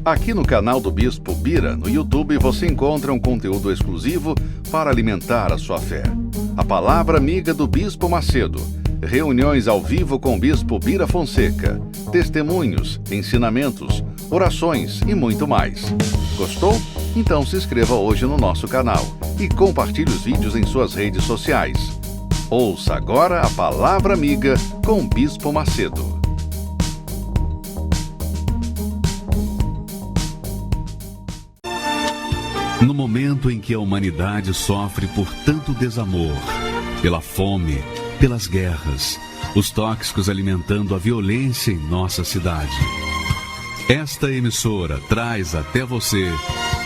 Aqui no canal do Bispo Bira, no YouTube, você encontra um conteúdo exclusivo para alimentar a sua fé. A Palavra Amiga do Bispo Macedo. Reuniões ao vivo com o Bispo Bira Fonseca. Testemunhos, ensinamentos, orações e muito mais. Gostou? Então se inscreva hoje no nosso canal e compartilhe os vídeos em suas redes sociais. Ouça agora a Palavra Amiga com o Bispo Macedo. No momento em que a humanidade sofre por tanto desamor, pela fome, pelas guerras, os tóxicos alimentando a violência em nossa cidade, esta emissora traz até você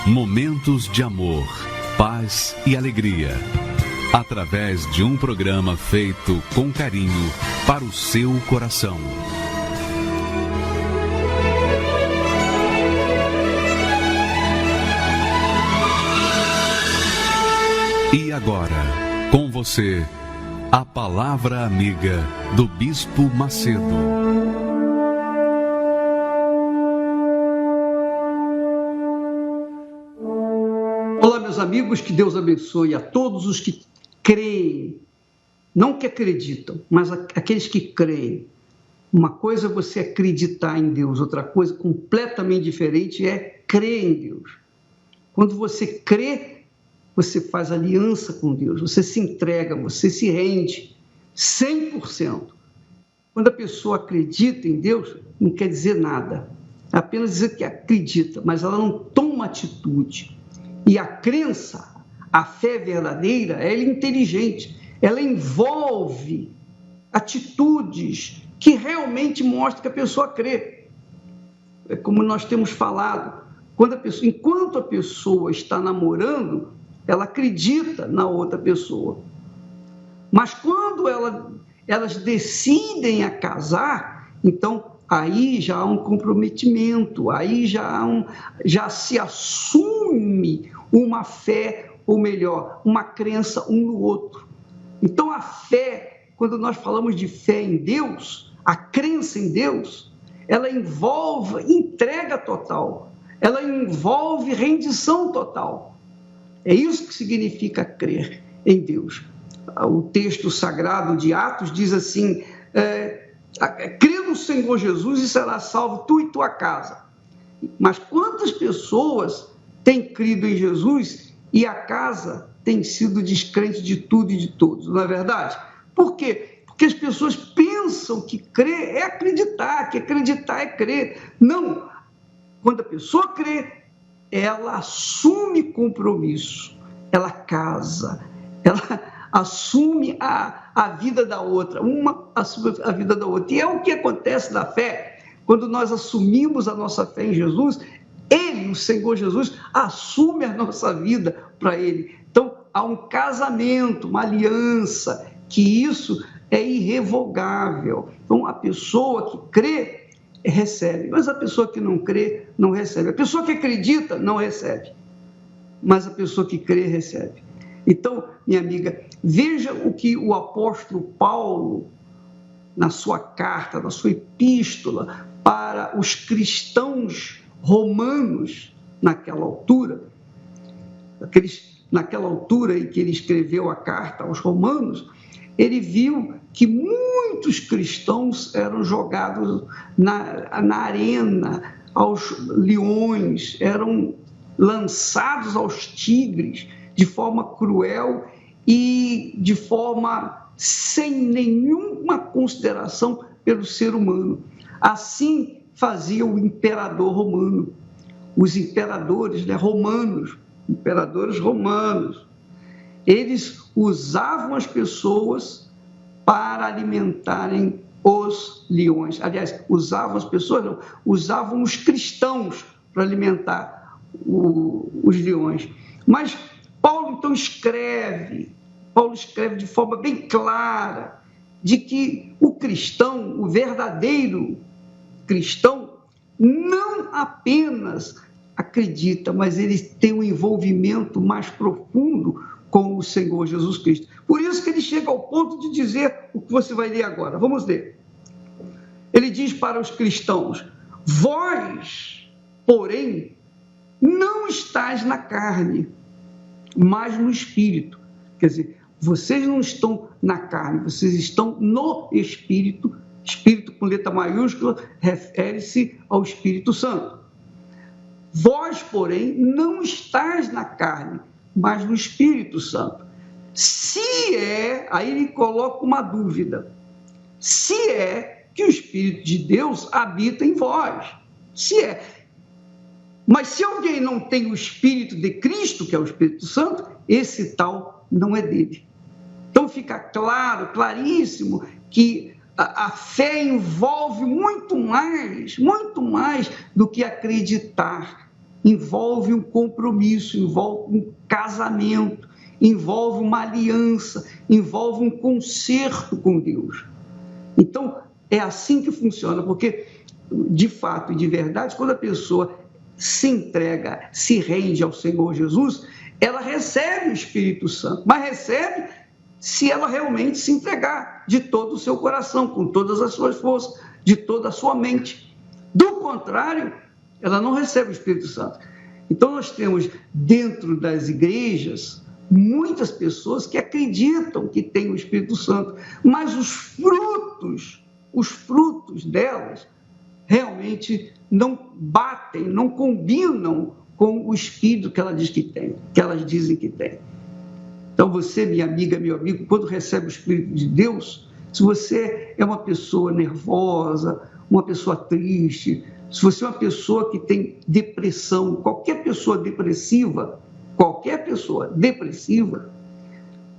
momentos de amor, paz e alegria, através de um programa feito com carinho para o seu coração. E agora, com você, a Palavra Amiga do Bispo Macedo. Olá, meus amigos, que Deus abençoe a todos os que creem, não que acreditam, mas aqueles que creem. Uma coisa é você acreditar em Deus, outra coisa completamente diferente é crer em Deus. Quando você crê, você faz aliança com Deus, você se entrega, você se rende 100%. Quando a pessoa acredita em Deus, não quer dizer nada, é apenas dizer que acredita, mas ela não toma atitude. E a crença, a fé verdadeira, ela é inteligente, ela envolve atitudes que realmente mostram que a pessoa crê. É como nós temos falado, enquanto a pessoa está namorando, ela acredita na outra pessoa. Mas quando elas decidem a casar, então aí já há um comprometimento, aí já se assume uma fé, ou melhor, uma crença um no outro. Então a fé, quando nós falamos de fé em Deus, a crença em Deus, ela envolve entrega total, ela envolve rendição total. É isso que significa crer em Deus. O texto sagrado de Atos diz assim, crê no Senhor Jesus e será salvo tu e tua casa. Mas quantas pessoas têm crido em Jesus e a casa tem sido descrente de tudo e de todos, não é verdade? Por quê? Porque as pessoas pensam que crer é acreditar, que acreditar é crer. Não! Quando a pessoa crê, ela assume compromisso, ela casa, ela assume a vida da outra, uma assume a vida da outra. E é o que acontece na fé, quando nós assumimos a nossa fé em Jesus, Ele, o Senhor Jesus, assume a nossa vida para Ele. Então, há um casamento, uma aliança, que isso é irrevogável. Então, a pessoa que crê, recebe, mas a pessoa que não crê, não recebe. A pessoa que acredita, não recebe, mas a pessoa que crê, recebe. Então, minha amiga, veja o que o apóstolo Paulo, na sua carta, na sua epístola, para os cristãos romanos, naquela altura em que ele escreveu a carta aos romanos, ele viu que muitos cristãos eram jogados na arena, aos leões, eram lançados aos tigres de forma cruel e de forma sem nenhuma consideração pelo ser humano. Assim fazia o imperador romano, os imperadores romanos, eles usavam as pessoas para alimentarem os leões. Aliás, usavam os cristãos para alimentar os leões. Mas Paulo, então, escreve de forma bem clara de que o cristão, o verdadeiro cristão, não apenas acredita, mas ele tem um envolvimento mais profundo com o Senhor Jesus Cristo. Por isso que ele chega ao ponto de dizer o que você vai ler agora. Vamos ler. Ele diz para os cristãos: vós porém, não estás na carne, mas no Espírito. Quer dizer, vocês não estão na carne, vocês estão no Espírito. Espírito com letra maiúscula refere-se ao Espírito Santo. Vós, porém, não estáis na carne, mas no Espírito Santo. Se é, aí ele coloca uma dúvida, se é que o Espírito de Deus habita em vós. Se é. Mas se alguém não tem o Espírito de Cristo, que é o Espírito Santo, esse tal não é dele. Então fica claro, claríssimo, que a fé envolve muito mais do que acreditar. Envolve um compromisso, envolve um casamento, envolve uma aliança, envolve um concerto com Deus. Então, é assim que funciona, porque, de fato e de verdade, quando a pessoa se entrega, se rende ao Senhor Jesus, ela recebe o Espírito Santo, mas recebe se ela realmente se entregar de todo o seu coração, com todas as suas forças, de toda a sua mente. Do contrário, ela não recebe o Espírito Santo. Então, nós temos dentro das igrejas muitas pessoas que acreditam que têm o Espírito Santo, mas os frutos delas realmente não batem, não combinam com o Espírito que ela diz que tem, que elas dizem que tem. Então, você, minha amiga, meu amigo, quando recebe o Espírito de Deus, se você é uma pessoa nervosa, uma pessoa triste, se você é uma pessoa que tem depressão, qualquer pessoa depressiva,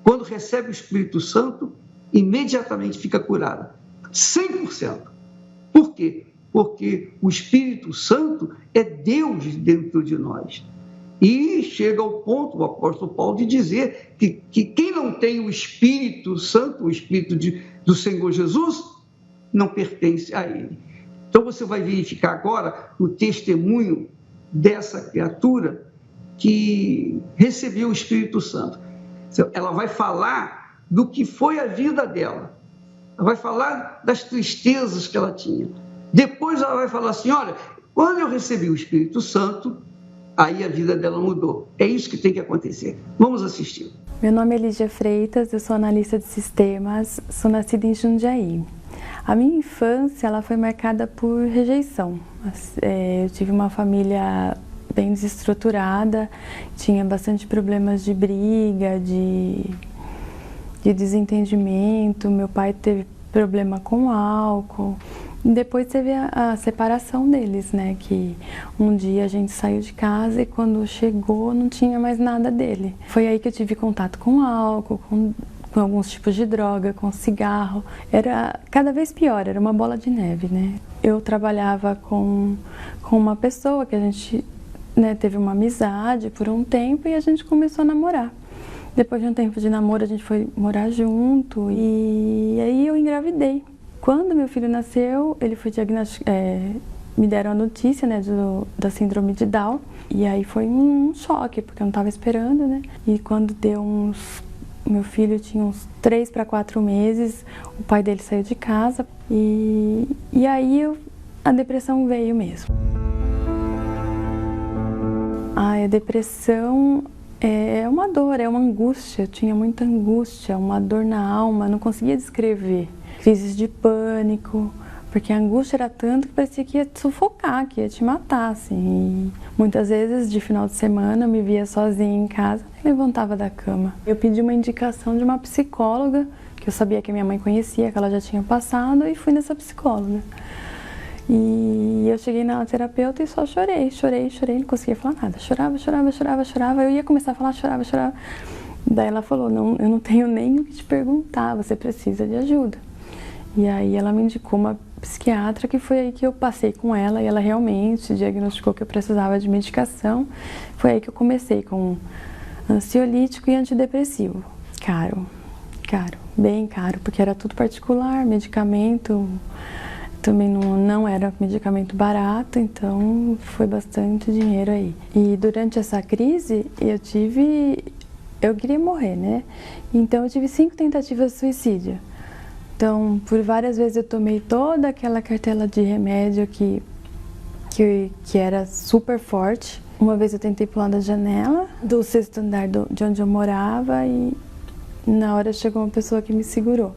quando recebe o Espírito Santo, imediatamente fica curada. 100%. Por quê? Porque o Espírito Santo é Deus dentro de nós. E chega ao ponto, o apóstolo Paulo, de dizer que quem não tem o Espírito Santo, o Espírito do Senhor Jesus, não pertence a ele. Então você vai verificar agora o testemunho dessa criatura que recebeu o Espírito Santo. Ela vai falar do que foi a vida dela. Ela vai falar das tristezas que ela tinha. Depois ela vai falar assim, olha, quando eu recebi o Espírito Santo, aí a vida dela mudou. É isso que tem que acontecer. Vamos assistir. Meu nome é Lídia Freitas, eu sou analista de sistemas, sou nascida em Jundiaí. A minha infância ela foi marcada por rejeição. Eu tive uma família bem desestruturada, tinha bastante problemas de briga, de desentendimento. Meu pai teve problema com álcool. Depois teve a separação deles, né? Que um dia a gente saiu de casa e quando chegou não tinha mais nada dele. Foi aí que eu tive contato com álcool, com alguns tipos de droga, com cigarro. Era cada vez pior, era uma bola de neve, né? Eu trabalhava com uma pessoa que a gente, né, teve uma amizade por um tempo e a gente começou a namorar. Depois de um tempo de namoro a gente foi morar junto e aí eu engravidei. Quando meu filho nasceu, ele foi diagnosticado, me deram a notícia, né, da síndrome de Down. E aí foi um choque, porque eu não estava esperando, né? E quando deu meu filho tinha uns 3 para 4 meses, o pai dele saiu de casa e aí a depressão veio mesmo. A depressão é uma dor, é uma angústia, eu tinha muita angústia, uma dor na alma, não conseguia descrever. Crises de pânico, porque a angústia era tanto que parecia que ia te sufocar, que ia te matar, assim. E muitas vezes, de final de semana, eu me via sozinha em casa, nem levantava da cama. Eu pedi uma indicação de uma psicóloga, que eu sabia que a minha mãe conhecia, que ela já tinha passado, e fui nessa psicóloga. E eu cheguei na terapeuta e só chorei, não conseguia falar nada. Chorava, eu ia começar a falar, chorava. Daí ela falou, não, eu não tenho nem o que te perguntar, você precisa de ajuda. E aí ela me indicou uma psiquiatra, que foi aí que eu passei com ela, e ela realmente diagnosticou que eu precisava de medicação. Foi aí que eu comecei com ansiolítico e antidepressivo. Caro, bem caro, porque era tudo particular, medicamento também não era medicamento barato, então foi bastante dinheiro aí. E durante essa crise eu queria morrer, né? Então eu tive 5 tentativas de suicídio. Então, por várias vezes eu tomei toda aquela cartela de remédio que que era super forte. Uma vez eu tentei pular da janela do 6º andar de onde eu morava e na hora chegou uma pessoa que me segurou.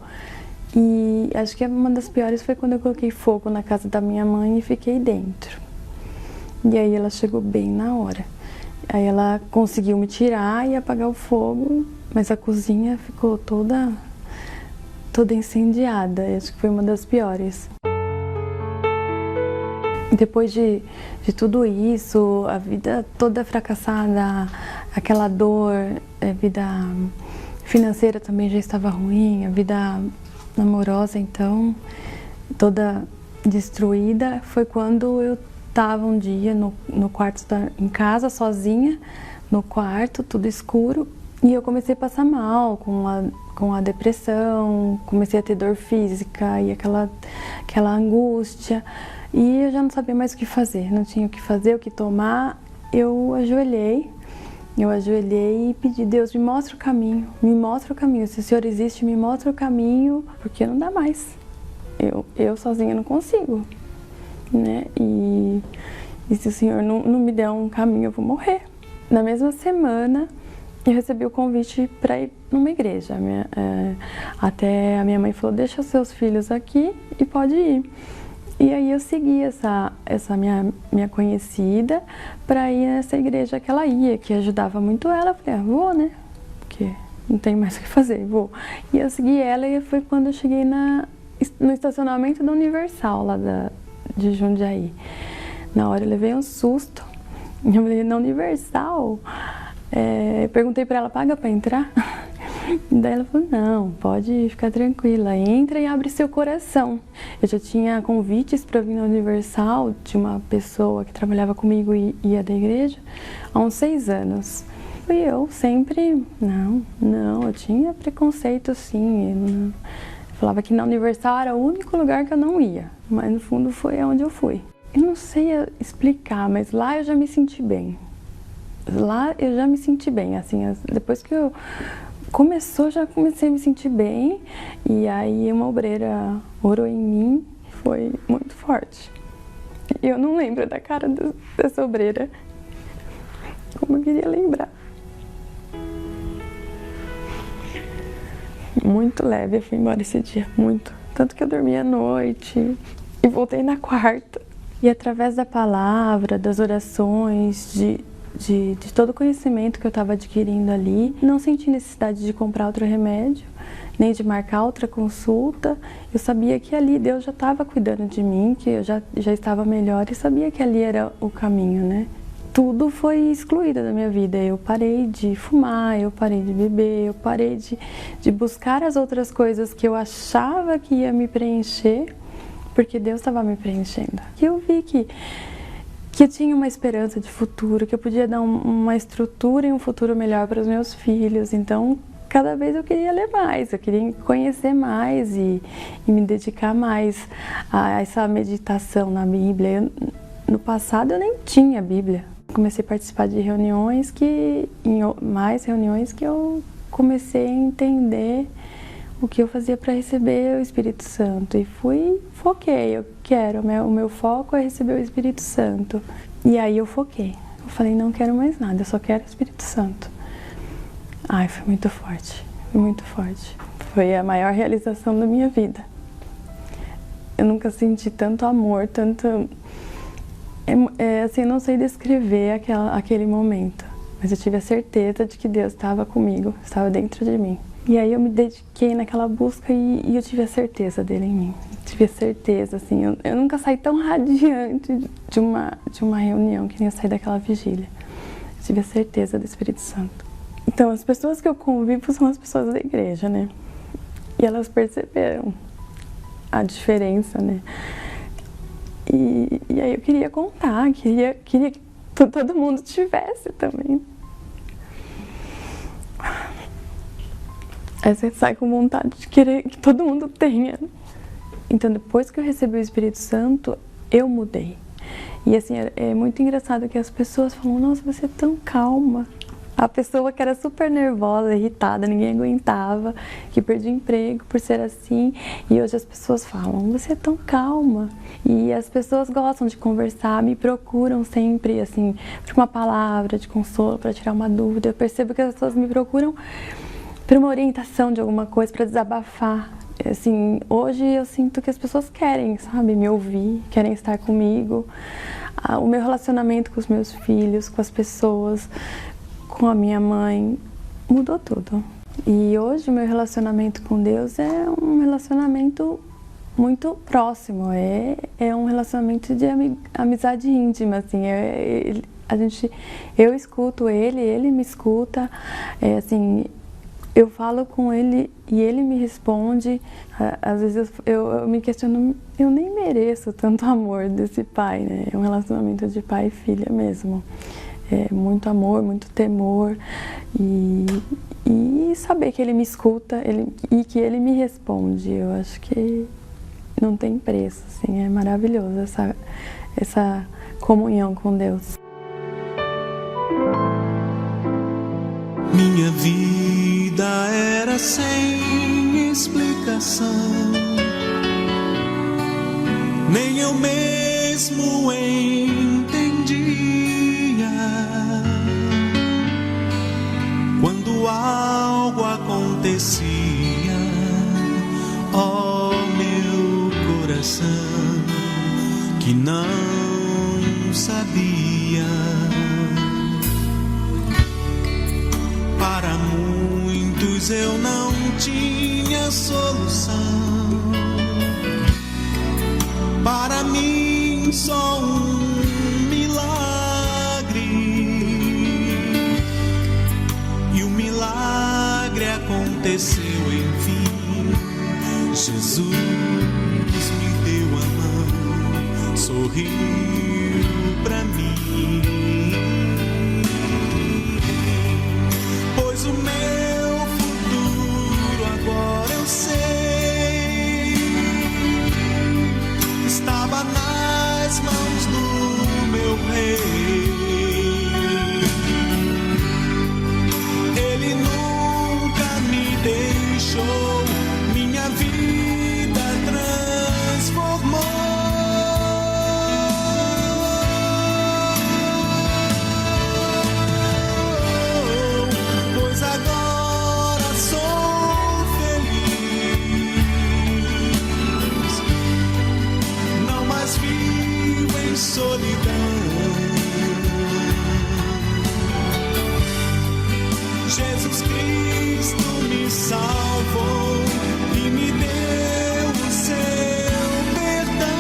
E acho que uma das piores foi quando eu coloquei fogo na casa da minha mãe e fiquei dentro. E aí ela chegou bem na hora. Aí ela conseguiu me tirar e apagar o fogo, mas a cozinha ficou toda incendiada. Acho que foi uma das piores. Depois de tudo isso, a vida toda fracassada, aquela dor, a vida financeira também já estava ruim, a vida amorosa, então, toda destruída, foi quando eu estava um dia no quarto, em casa, sozinha, no quarto, tudo escuro, e eu comecei a passar mal com a depressão, comecei a ter dor física e aquela angústia. E eu já não sabia mais o que fazer, não tinha o que fazer, o que tomar. Eu ajoelhei e pedi: Deus, me mostra o caminho, se o Senhor existe, me mostra o caminho, porque não dá mais, eu sozinha não consigo, né? E se o Senhor não me der um caminho, eu vou morrer. Na mesma semana, eu recebi o convite para ir numa igreja. Até a minha mãe falou: deixa os seus filhos aqui e pode ir. E aí eu segui essa minha conhecida para ir nessa igreja que ela ia, que ajudava muito ela. Eu falei: vou, né? Porque não tem mais o que fazer, vou. E eu segui ela e foi quando eu cheguei no estacionamento da Universal, lá de Jundiaí. Na hora eu levei um susto. Eu falei: na Universal? Eu perguntei para ela: paga para entrar? Daí ela falou: não, pode ficar tranquila, entra e abre seu coração. Eu já tinha convites para vir na Universal de uma pessoa que trabalhava comigo e ia da igreja há uns 6 anos. E eu sempre, não, eu tinha preconceito sim. Eu falava que na Universal era o único lugar que eu não ia, mas no fundo foi aonde eu fui. Eu não sei explicar, mas lá eu já me senti bem. Assim, depois que já comecei a me sentir bem, e aí uma obreira orou em mim, foi muito forte. Eu não lembro da cara dessa obreira, como eu queria lembrar. Muito leve, eu fui embora esse dia, muito. Tanto que eu dormi à noite e voltei na quarta. E através da palavra, das orações, de todo o conhecimento que eu estava adquirindo ali, não senti necessidade de comprar outro remédio, nem de marcar outra consulta. Eu sabia que ali Deus já estava cuidando de mim, que eu já estava melhor e sabia que ali era o caminho, né? Tudo foi excluído da minha vida. Eu parei de fumar, eu parei de beber, eu parei de buscar as outras coisas que eu achava que ia me preencher, porque Deus estava me preenchendo. E eu vi que eu tinha uma esperança de futuro, que eu podia dar uma estrutura e um futuro melhor para os meus filhos. Então, cada vez eu queria ler mais, eu queria conhecer mais e me dedicar mais a essa meditação na Bíblia. No passado eu nem tinha Bíblia. Comecei a participar de mais reuniões que eu comecei a entender o que eu fazia para receber o Espírito Santo. E foquei, o meu foco é receber o Espírito Santo. E aí eu foquei. Eu falei: não quero mais nada, eu só quero o Espírito Santo. Ai, foi muito forte, muito forte. Foi a maior realização da minha vida. Eu nunca senti tanto amor, tanto... assim, eu não sei descrever aquele momento, mas eu tive a certeza de que Deus estava comigo, estava dentro de mim. E aí eu me dediquei naquela busca e eu tive a certeza dele em mim. Tive a certeza, assim, eu nunca saí tão radiante de uma reunião que nem eu saí daquela vigília. Eu tive a certeza do Espírito Santo. Então, as pessoas que eu convivo são as pessoas da igreja, né? E elas perceberam a diferença, né? E aí eu queria contar, queria que todo mundo tivesse também. Aí você sai com vontade de querer que todo mundo tenha. Então, depois que eu recebi o Espírito Santo, eu mudei. E assim, é muito engraçado que as pessoas falam: nossa, você é tão calma, a pessoa que era super nervosa, irritada, ninguém aguentava, que perdia emprego por ser assim. E hoje as pessoas falam, você é tão calma. E as pessoas gostam de conversar, me procuram sempre, assim, por uma palavra de consolo, para tirar uma dúvida. Eu percebo que as pessoas me procuram por uma orientação de alguma coisa, para desabafar. Assim, hoje eu sinto que as pessoas querem, sabe, me ouvir, querem estar comigo. O meu relacionamento com os meus filhos, com as pessoas, com a minha mãe, mudou tudo. E hoje o meu relacionamento com Deus é um relacionamento muito próximo, é um relacionamento de amizade íntima, assim, eu escuto ele me escuta, assim, eu falo com ele e ele me responde. Às vezes eu me questiono, eu nem mereço tanto amor desse pai, né? É um relacionamento de pai e filha mesmo. É muito amor, muito temor e saber que ele me escuta e que ele me responde. Eu acho que não tem preço, assim, é maravilhoso essa comunhão com Deus. Minha vida era sem explicação, nem eu mesmo entendia. Quando algo acontecia, ó meu coração, que não sabia. Para muitos eu não tinha solução, para mim só um milagre, e o milagre aconteceu enfim. Jesus me deu a mão, sorriu pra mim. Pois o meu futuro agora eu sei, estava nas mãos do meu rei. Ele nunca me deixou, minha vida transformou. Agora sou feliz, não mais vivo em solidão. Jesus Cristo me salvou e me deu o seu perdão.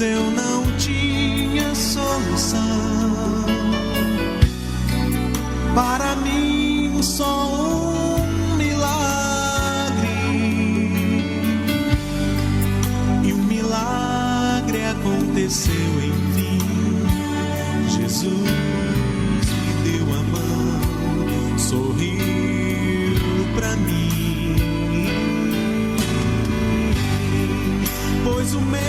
Eu não tinha solução, para mim só um milagre, e o milagre aconteceu enfim. Jesus me deu a mão, sorriu pra mim, pois o meu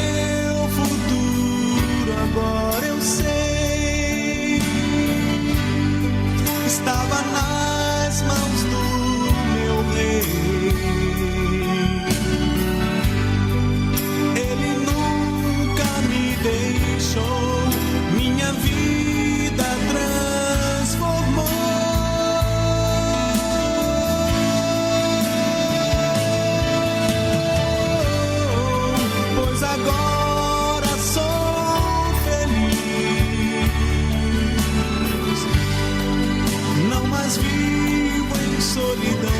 agora eu sei, estava nas mãos do meu rei. Ele nunca me deixou, minha vida transformou. Pois agora sou feliz, não mais vivo em solidão.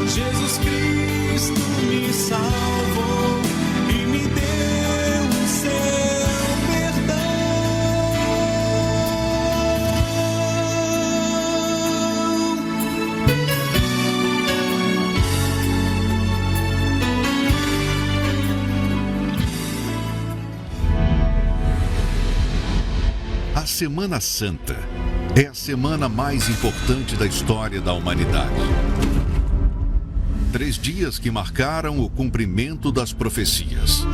Jesus Cristo me salvou e me deu o seu perdão. A Semana Santa é a semana mais importante da história da humanidade. 3 dias que marcaram o cumprimento das profecias.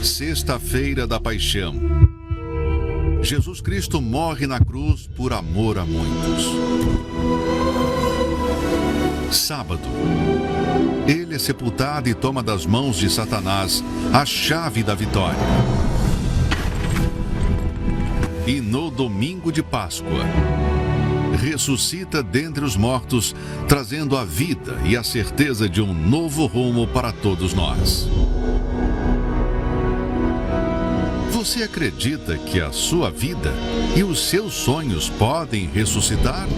Sexta-feira da Paixão. Jesus Cristo morre na cruz por amor a muitos. Sábado. Ele é sepultado e toma das mãos de Satanás a chave da vitória. E no domingo de Páscoa, ressuscita dentre os mortos, trazendo a vida e a certeza de um novo rumo para todos nós. Você acredita que a sua vida e os seus sonhos podem ressuscitar?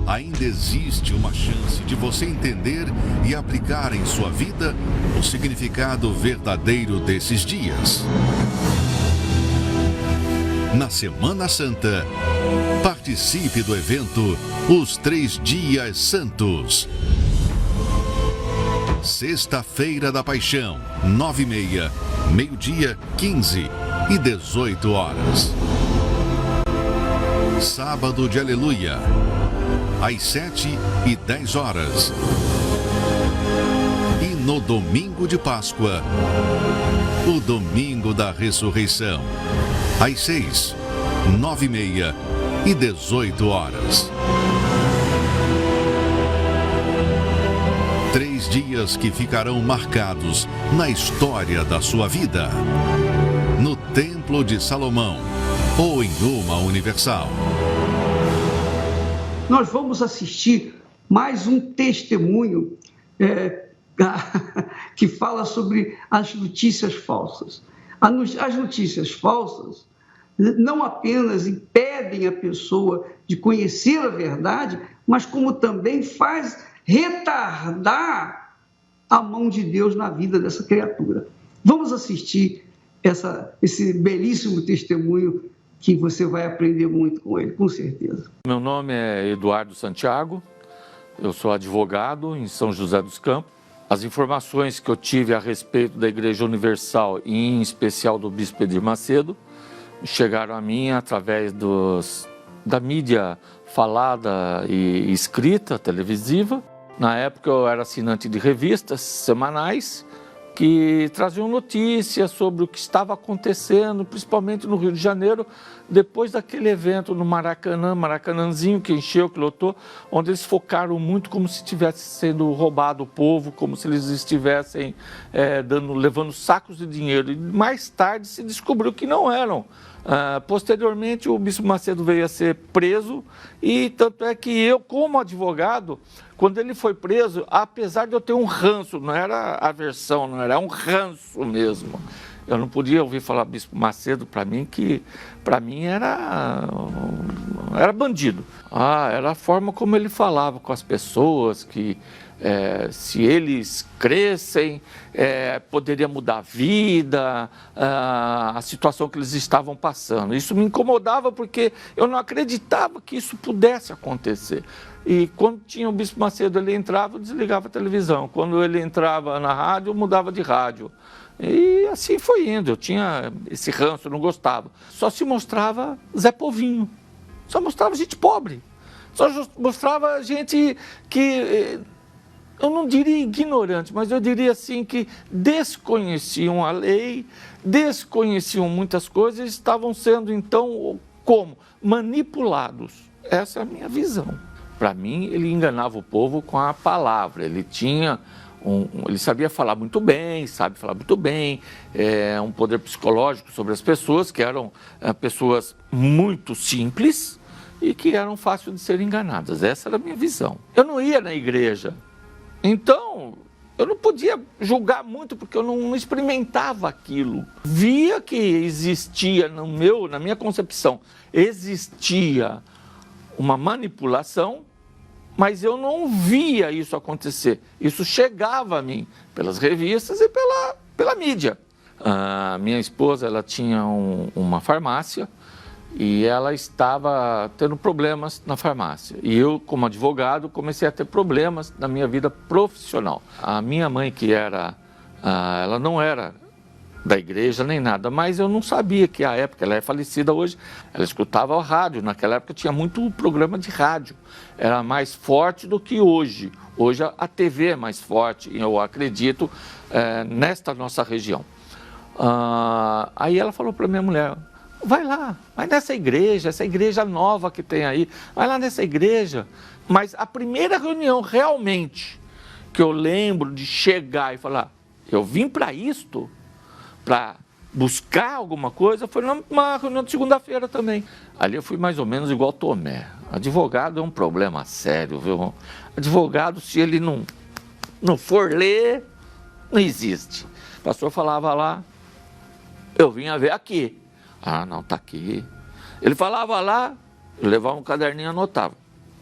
Ainda existe uma chance de você entender e aplicar em sua vida o significado verdadeiro desses dias. Na Semana Santa, participe do evento Os 3 Dias Santos. Sexta-feira da Paixão, 9h30, meio-dia, 15 e 18 horas. Sábado de Aleluia, às 7 e 10 horas. E no domingo de Páscoa, o domingo da ressurreição, às 6, 9h30 e 18 horas. 3 dias que ficarão marcados na história da sua vida. No Templo de Salomão ou em uma Universal. Nós vamos assistir mais um testemunho que fala sobre as notícias falsas. As notícias falsas não apenas impedem a pessoa de conhecer a verdade, mas como também faz retardar a mão de Deus na vida dessa criatura. Vamos assistir esse belíssimo testemunho que você vai aprender muito com ele, com certeza. Meu nome é Eduardo Santiago, eu sou advogado em São José dos Campos. As informações que eu tive a respeito da Igreja Universal, e em especial do Bispo Edir Macedo, chegaram a mim através da mídia falada e escrita, televisiva. Na época eu era assinante de revistas semanais que traziam notícias sobre o que estava acontecendo, principalmente no Rio de Janeiro, depois daquele evento no Maracanãzinho, que encheu, que lotou, onde eles focaram muito como se estivesse sendo roubado o povo, como se eles estivessem levando sacos de dinheiro. E mais tarde se descobriu que não eram. Posteriormente, o Bispo Macedo veio a ser preso e tanto é que eu, como advogado, quando ele foi preso, apesar de eu ter um ranço, não era aversão, não era um ranço mesmo. Eu não podia ouvir falar Bispo Macedo para mim, que para mim era bandido. Era a forma como ele falava com as pessoas, que se eles crescem, poderia mudar a vida, a situação que eles estavam passando. Isso me incomodava porque eu não acreditava que isso pudesse acontecer. E quando tinha o Bispo Macedo, ele entrava, eu desligava a televisão. Quando ele entrava na rádio, eu mudava de rádio. E assim foi indo. Eu tinha esse ranço, eu não gostava. Só se mostrava Zé Povinho. Só mostrava gente pobre. Só mostrava gente que, eu não diria ignorante, mas eu diria assim que desconheciam a lei, desconheciam muitas coisas e estavam sendo, então, como? Manipulados. Essa é a minha visão. Para mim, ele enganava o povo com a palavra. Ele tinha ele sabia falar muito bem, sabe falar muito bem, um poder psicológico sobre as pessoas, que eram pessoas muito simples e que eram fáceis de serem enganadas. Essa era a minha visão. Eu não ia na igreja, então eu não podia julgar muito porque eu não experimentava aquilo. Via que existia, na minha concepção, existia uma manipulação, mas eu não via isso acontecer. Isso chegava a mim pelas revistas e pela mídia. A minha esposa, ela tinha uma farmácia e ela estava tendo problemas na farmácia. E eu, como advogado, comecei a ter problemas na minha vida profissional. A minha mãe, ela não era da igreja nem nada, mas eu não sabia que a época, ela é falecida hoje, ela escutava o rádio, naquela época tinha muito programa de rádio, era mais forte do que hoje. Hoje a TV é mais forte, eu acredito, nesta nossa região. Aí ela falou para minha mulher, vai lá, vai nessa igreja, essa igreja nova que tem aí, vai lá nessa igreja. Mas a primeira reunião realmente que eu lembro de chegar e falar, eu vim para isto, para buscar alguma coisa, foi numa reunião de segunda-feira também. Ali eu fui mais ou menos igual Tomé. Advogado é um problema sério, viu? Advogado, se ele não for ler, não existe. O pastor falava lá, eu vim a ver aqui. Ah, não, tá aqui. Ele falava lá, eu levava um caderninho e anotava.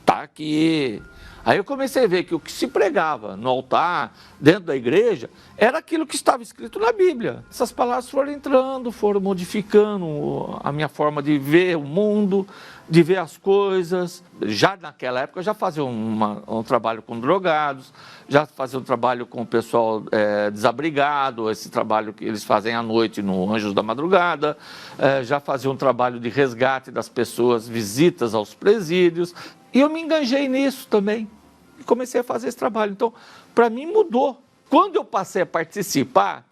Tá aqui. Aí eu comecei a ver que o que se pregava no altar, dentro da igreja, era aquilo que estava escrito na Bíblia. Essas palavras foram entrando, foram modificando a minha forma de ver o mundo, de ver as coisas. Já naquela época eu já fazia um trabalho com drogados, já fazia um trabalho com o pessoal desabrigado, esse trabalho que eles fazem à noite no Anjos da Madrugada, já fazia um trabalho de resgate das pessoas, visitas aos presídios. E eu me enganjei nisso também e comecei a fazer esse trabalho. Então, para mim mudou. Quando eu passei a participar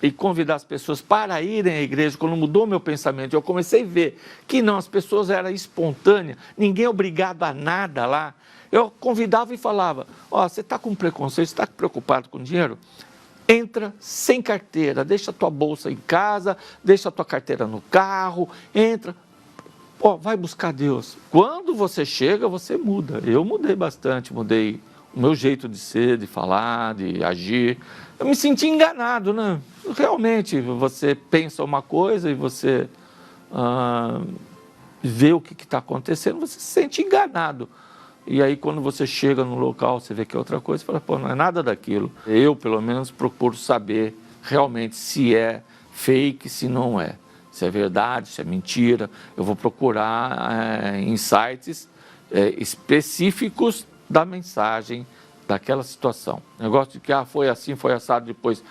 e convidar as pessoas para irem à igreja, quando mudou meu pensamento, eu comecei a ver que não, as pessoas eram espontâneas, ninguém é obrigado a nada lá. Eu convidava e falava, você está com preconceito, você está preocupado com dinheiro? Entra sem carteira, deixa a tua bolsa em casa, deixa a tua carteira no carro, entra. Vai buscar Deus. Quando você chega, você muda. Eu mudei bastante, mudei o meu jeito de ser, de falar, de agir. Eu me senti enganado, né? Realmente, você pensa uma coisa e você vê o que está acontecendo, você se sente enganado. E aí, quando você chega no local, você vê que é outra coisa, você fala, não é nada daquilo. Eu, pelo menos, procuro saber realmente se é fake, se não é. Se é verdade, se é mentira, eu vou procurar em sites específicos da mensagem daquela situação. O negócio de que foi assim, foi assado, depois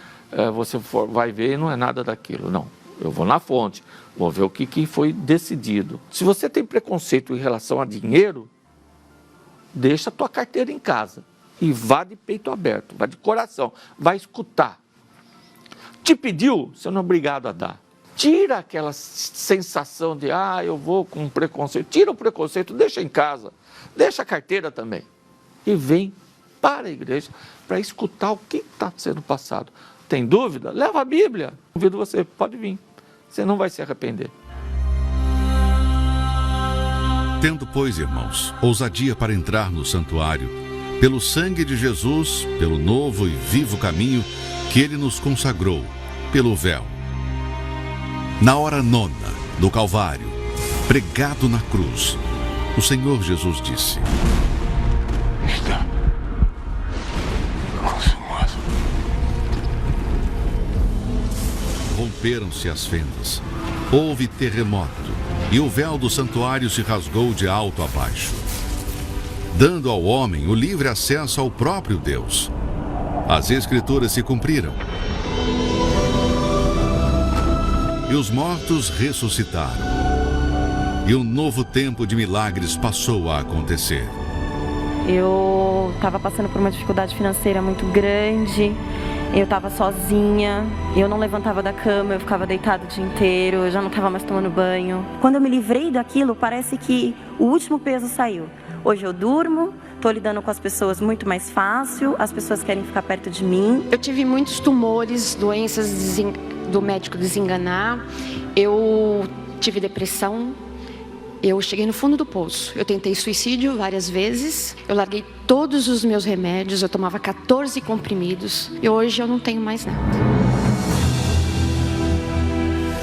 você vai ver e não é nada daquilo. Não, eu vou na fonte, vou ver o que foi decidido. Se você tem preconceito em relação a dinheiro, deixa a tua carteira em casa e vá de peito aberto, vá de coração, vai escutar. Te pediu, você não é obrigado a dar. Tira aquela sensação de, eu vou com preconceito. Tira o preconceito, deixa em casa. Deixa a carteira também. E vem para a igreja para escutar o que está sendo passado. Tem dúvida? Leva a Bíblia. Convido você, pode vir. Você não vai se arrepender. Tendo, pois, irmãos, ousadia para entrar no santuário, pelo sangue de Jesus, pelo novo e vivo caminho que ele nos consagrou, pelo véu. Na hora nona do Calvário, pregado na cruz, o Senhor Jesus disse: Está consumado. Romperam-se as fendas, houve terremoto, e o véu do santuário se rasgou de alto a baixo, dando ao homem o livre acesso ao próprio Deus. As Escrituras se cumpriram. E os mortos ressuscitaram. E um novo tempo de milagres passou a acontecer. Eu estava passando por uma dificuldade financeira muito grande. Eu estava sozinha. Eu não levantava da cama, eu ficava deitada o dia inteiro. Eu já não estava mais tomando banho. Quando eu me livrei daquilo, parece que o último peso saiu. Hoje eu durmo, estou lidando com as pessoas muito mais fácil. As pessoas querem ficar perto de mim. Eu tive muitos tumores, doenças do médico desenganar, eu tive depressão, eu cheguei no fundo do poço, eu tentei suicídio várias vezes, eu larguei todos os meus remédios, eu tomava 14 comprimidos e hoje eu não tenho mais nada.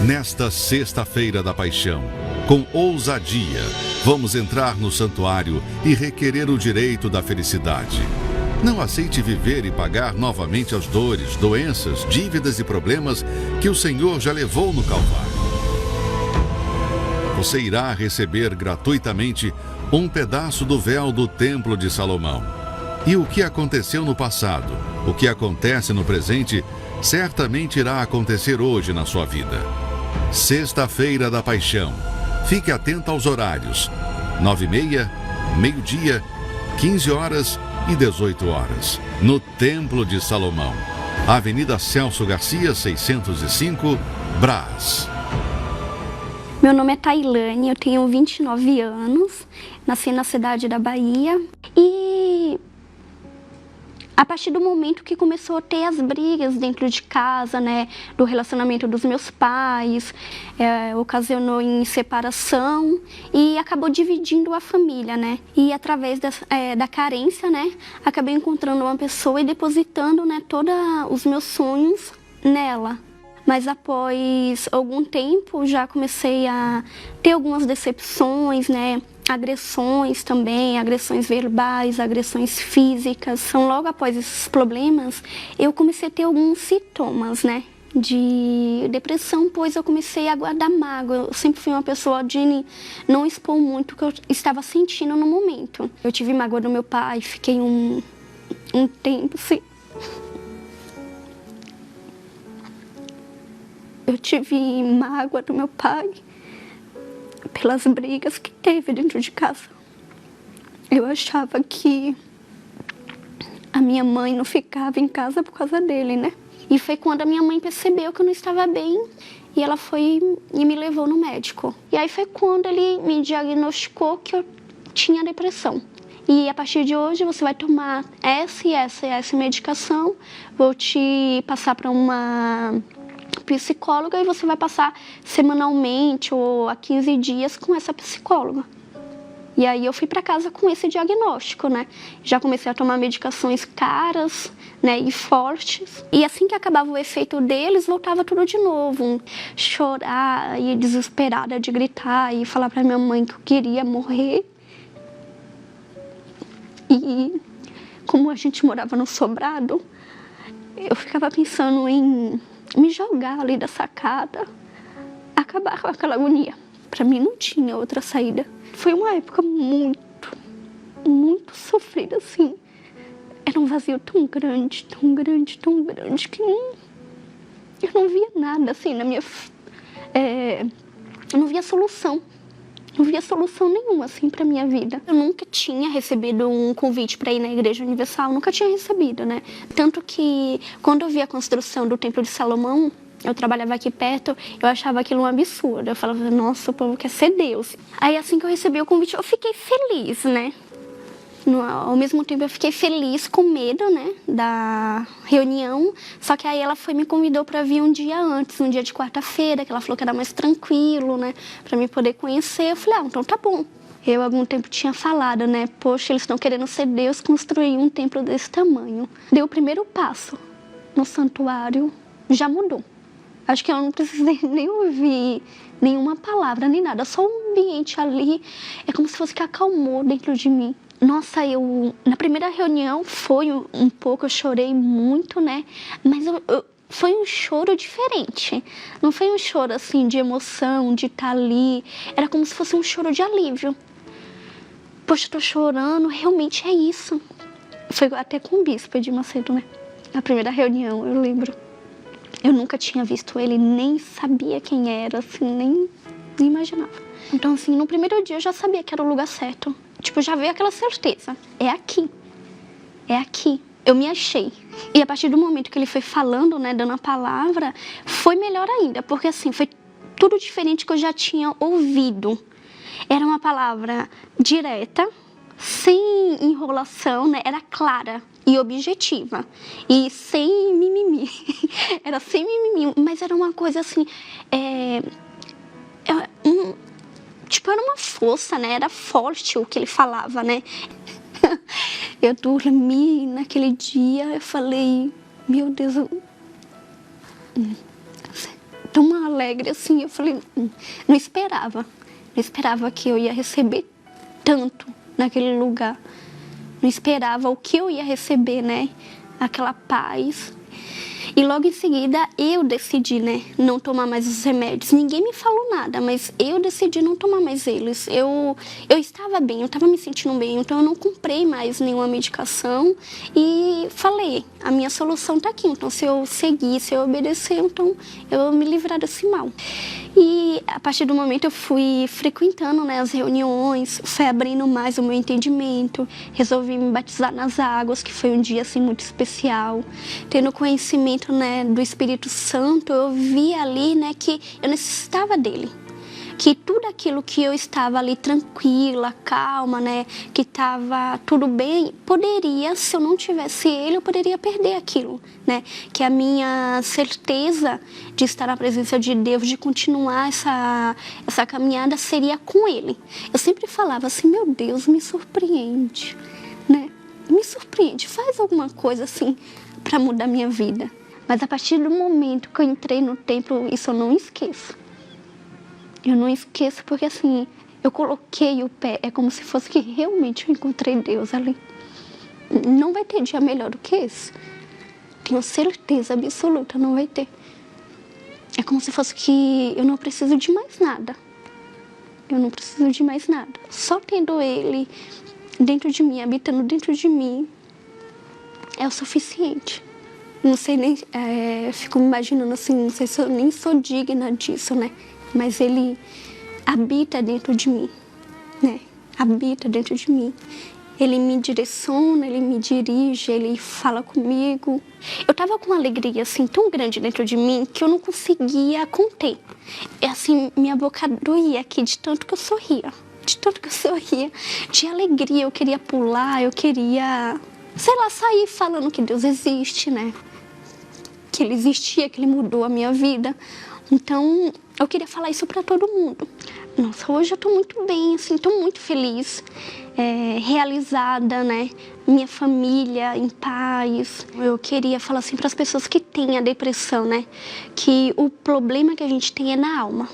Nesta sexta-feira da paixão, com ousadia, vamos entrar no santuário e requerer o direito da felicidade. Não aceite viver e pagar novamente as dores, doenças, dívidas e problemas que o Senhor já levou no Calvário. Você irá receber gratuitamente um pedaço do véu do Templo de Salomão. E o que aconteceu no passado, o que acontece no presente, certamente irá acontecer hoje na sua vida. Sexta-feira da Paixão. Fique atento aos horários: 9h30, meio-dia, 15 horas e 18 horas. No Templo de Salomão. Avenida Celso Garcia, 605, Brás. Meu nome é Tailane, eu tenho 29 anos, nasci na cidade da Bahia e a partir do momento que começou a ter as brigas dentro de casa, né, do relacionamento dos meus pais, ocasionou em separação e acabou dividindo a família, né, e através da carência, né, acabei encontrando uma pessoa e depositando, né, todos os meus sonhos nela. Mas após algum tempo já comecei a ter algumas decepções, né? Agressões também, agressões verbais, agressões físicas. Então, logo após esses problemas, eu comecei a ter alguns sintomas, né? De depressão, pois eu comecei a guardar mágoa. Eu sempre fui uma pessoa de não expor muito o que eu estava sentindo no momento. Eu tive mágoa do meu pai, fiquei um tempo assim. Eu tive mágoa do meu pai pelas brigas que teve dentro de casa. Eu achava que a minha mãe não ficava em casa por causa dele, né? E foi quando a minha mãe percebeu que eu não estava bem e ela foi e me levou no médico. E aí foi quando ele me diagnosticou que eu tinha depressão. E a partir de hoje você vai tomar essa e essa medicação, vou te passar para uma psicóloga e você vai passar semanalmente ou a 15 dias com essa psicóloga. E aí eu fui para casa com esse diagnóstico, né? Já comecei a tomar medicações caras, né, e fortes. E assim que acabava o efeito deles, voltava tudo de novo. Chorar e desesperada de gritar e falar para minha mãe que eu queria morrer. E como a gente morava no sobrado, eu ficava pensando em me jogar ali da sacada, acabar com aquela agonia. Para mim não tinha outra saída. Foi uma época muito sofrida, assim. Era um vazio tão grande, que eu não via nada, assim, na minha... eu não via solução. Não via solução nenhuma, assim, pra minha vida. Eu nunca tinha recebido um convite para ir na Igreja Universal, nunca tinha recebido, né? Tanto que, quando eu vi a construção do Templo de Salomão, eu trabalhava aqui perto, eu achava aquilo um absurdo. Eu falava, nossa, o povo quer ser Deus. Aí, assim que eu recebi o convite, eu fiquei feliz, né? Ao mesmo tempo, eu fiquei feliz, com medo, né, da reunião. Só que aí ela me convidou para vir um dia antes, um dia de quarta-feira, que ela falou que era mais tranquilo, né, para mim poder conhecer. Eu falei, então tá bom. Eu, há algum tempo, tinha falado, né, poxa, eles estão querendo ser Deus, construir um templo desse tamanho. Deu o primeiro passo no santuário, já mudou. Acho que eu não precisei nem ouvir nenhuma palavra, nem nada. Só o ambiente ali é como se fosse que acalmou dentro de mim. Nossa, na primeira reunião foi um pouco, eu chorei muito, né? Mas foi um choro diferente. Não foi um choro, assim, de emoção, de estar ali. Era como se fosse um choro de alívio. Poxa, eu tô chorando, realmente é isso. Foi até com o bispo de Macedo, né? Na primeira reunião, eu lembro. Eu nunca tinha visto ele, nem sabia quem era, assim, nem imaginava. Então, assim, no primeiro dia eu já sabia que era o lugar certo. Tipo, já veio aquela certeza. É aqui. É aqui. Eu me achei. E a partir do momento que ele foi falando, né, dando a palavra, foi melhor ainda. Porque, assim, foi tudo diferente que eu já tinha ouvido. Era uma palavra direta, sem enrolação, né? Era clara e objetiva. E sem mimimi. Era sem mimimi. Mas era uma coisa, assim... Tipo, era uma força, né? Era forte o que ele falava, né? Eu dormi naquele dia, eu falei, meu Deus, tão alegre assim. Eu falei, não esperava que eu ia receber tanto naquele lugar. Não esperava o que eu ia receber, né? Aquela paz. E logo em seguida eu decidi, né, não tomar mais os remédios. Ninguém me falou nada, mas eu decidi não tomar mais eles. Eu estava bem, eu estava me sentindo bem, então eu não comprei mais nenhuma medicação e falei, a minha solução está aqui. Então se eu seguir, se eu obedecer, então eu vou me livrar desse mal. E a partir do momento eu fui frequentando, né, as reuniões, foi abrindo mais o meu entendimento, resolvi me batizar nas águas, que foi um dia assim muito especial. Tendo conhecimento, né, do Espírito Santo, eu vi ali, né, que eu necessitava dele. Que tudo aquilo que eu estava ali tranquila, calma, né, que estava tudo bem, poderia, se eu não tivesse ele, eu poderia perder aquilo, né, que a minha certeza de estar na presença de Deus, de continuar essa caminhada seria com ele. Eu sempre falava assim, meu Deus, me surpreende, né, me surpreende, faz alguma coisa assim para mudar minha vida. Mas a partir do momento que eu entrei no templo, isso eu não esqueço. Eu não esqueço porque, assim, eu coloquei o pé, é como se fosse que realmente eu encontrei Deus ali. Não vai ter dia melhor do que esse. Tenho certeza absoluta, não vai ter. É como se fosse que eu não preciso de mais nada. Eu não preciso de mais nada. Só tendo Ele dentro de mim, habitando dentro de mim, é o suficiente. Não sei nem, fico me imaginando assim, não sei se eu nem sou digna disso, né? Mas Ele habita dentro de mim, né? Habita dentro de mim. Ele me direciona, Ele me dirige, Ele fala comigo. Eu estava com uma alegria assim tão grande dentro de mim que eu não conseguia conter. É assim, minha boca doía aqui de tanto que eu sorria. De tanto que eu sorria, de alegria. Eu queria pular, eu queria, sei lá, sair falando que Deus existe, né? Que Ele existia, que Ele mudou a minha vida. Então, eu queria falar isso para todo mundo. Nossa, hoje eu tô muito bem, assim, tô muito feliz, realizada, né? Minha família em paz. Eu queria falar assim para as pessoas que têm a depressão, né? Que o problema que a gente tem é na alma.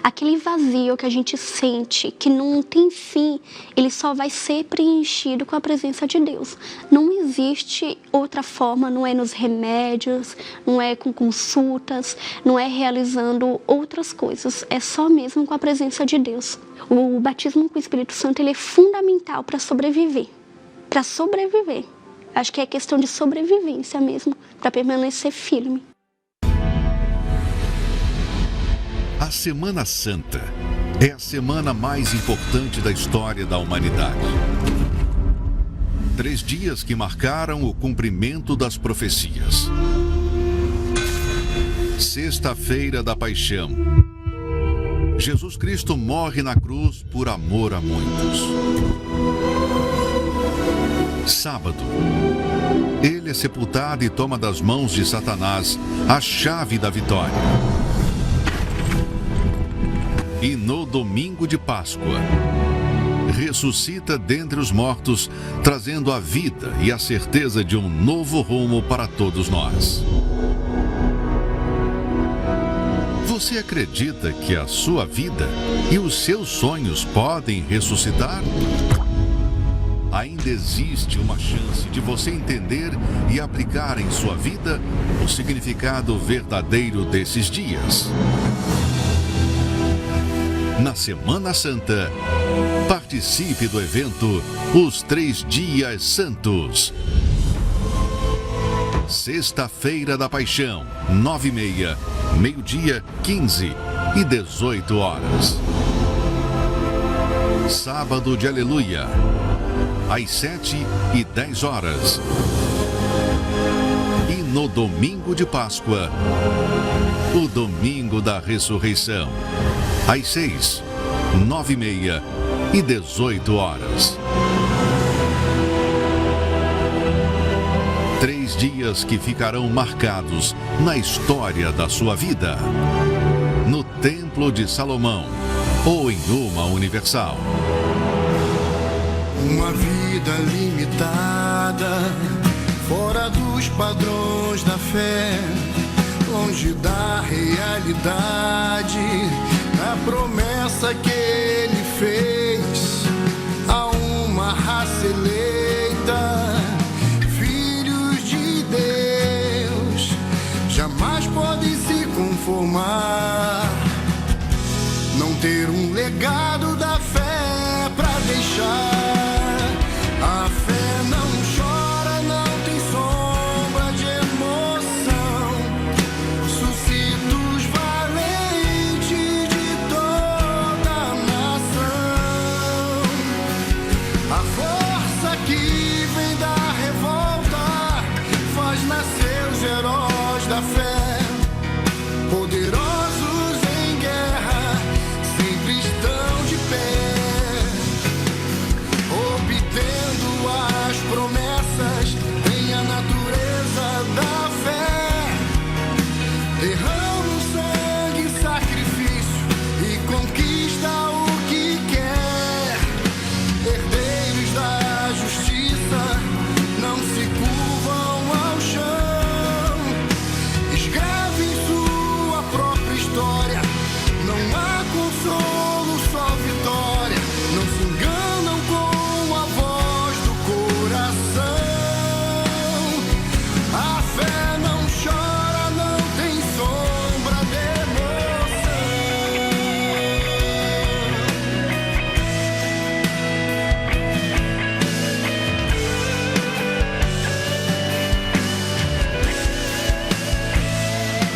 Aquele vazio que a gente sente, que não tem fim, ele só vai ser preenchido com a presença de Deus. Não existe outra forma, não é nos remédios, não é com consultas, não é realizando outras coisas. É só mesmo com a presença de Deus. O batismo com o Espírito Santo, ele é fundamental para sobreviver. Para sobreviver. Acho que é questão de sobrevivência mesmo, para permanecer firme. A Semana Santa é a semana mais importante da história da humanidade. 3 dias que marcaram o cumprimento das profecias. Sexta-feira da Paixão. Jesus Cristo morre na cruz por amor a muitos. Sábado. Ele é sepultado e toma das mãos de Satanás a chave da vitória. E no domingo de Páscoa, ressuscita dentre os mortos, trazendo a vida e a certeza de um novo rumo para todos nós. Você acredita que a sua vida e os seus sonhos podem ressuscitar? Ainda existe uma chance de você entender e aplicar em sua vida o significado verdadeiro desses dias. Na Semana Santa, participe do evento Os 3 Dias Santos. Sexta-feira da Paixão, 9h30, meio-dia, 15 e 18 horas. Sábado de Aleluia, às 7 e 10 horas. E no domingo de Páscoa, o domingo da ressurreição, às 6, 9h30 e 18 horas. 3 dias que ficarão marcados na história da sua vida. No Templo de Salomão ou em uma Universal. Uma vida limitada, fora dos padrões da fé, longe da realidade, a promessa que Ele fez a uma raça eleita, filhos de Deus, continuar. Não ter um legado da fé pra deixar. A fé não chora, não tem sombra de emoção. Suscitos valentes de toda a nação. A força que vem da revolta faz nascer os heróis da fé. Poderosos em guerra, sempre estão de pé, obtendo as promessas, tem a natureza da fé. Derrama o sangue em sacrifício e conquista o que quer. Herdeiros da justiça não se curvam ao chão. Escrevem sua própria história. Não há consolo, só vitória. Não se enganam com a voz do coração. A fé não chora, não tem sombra de emoção.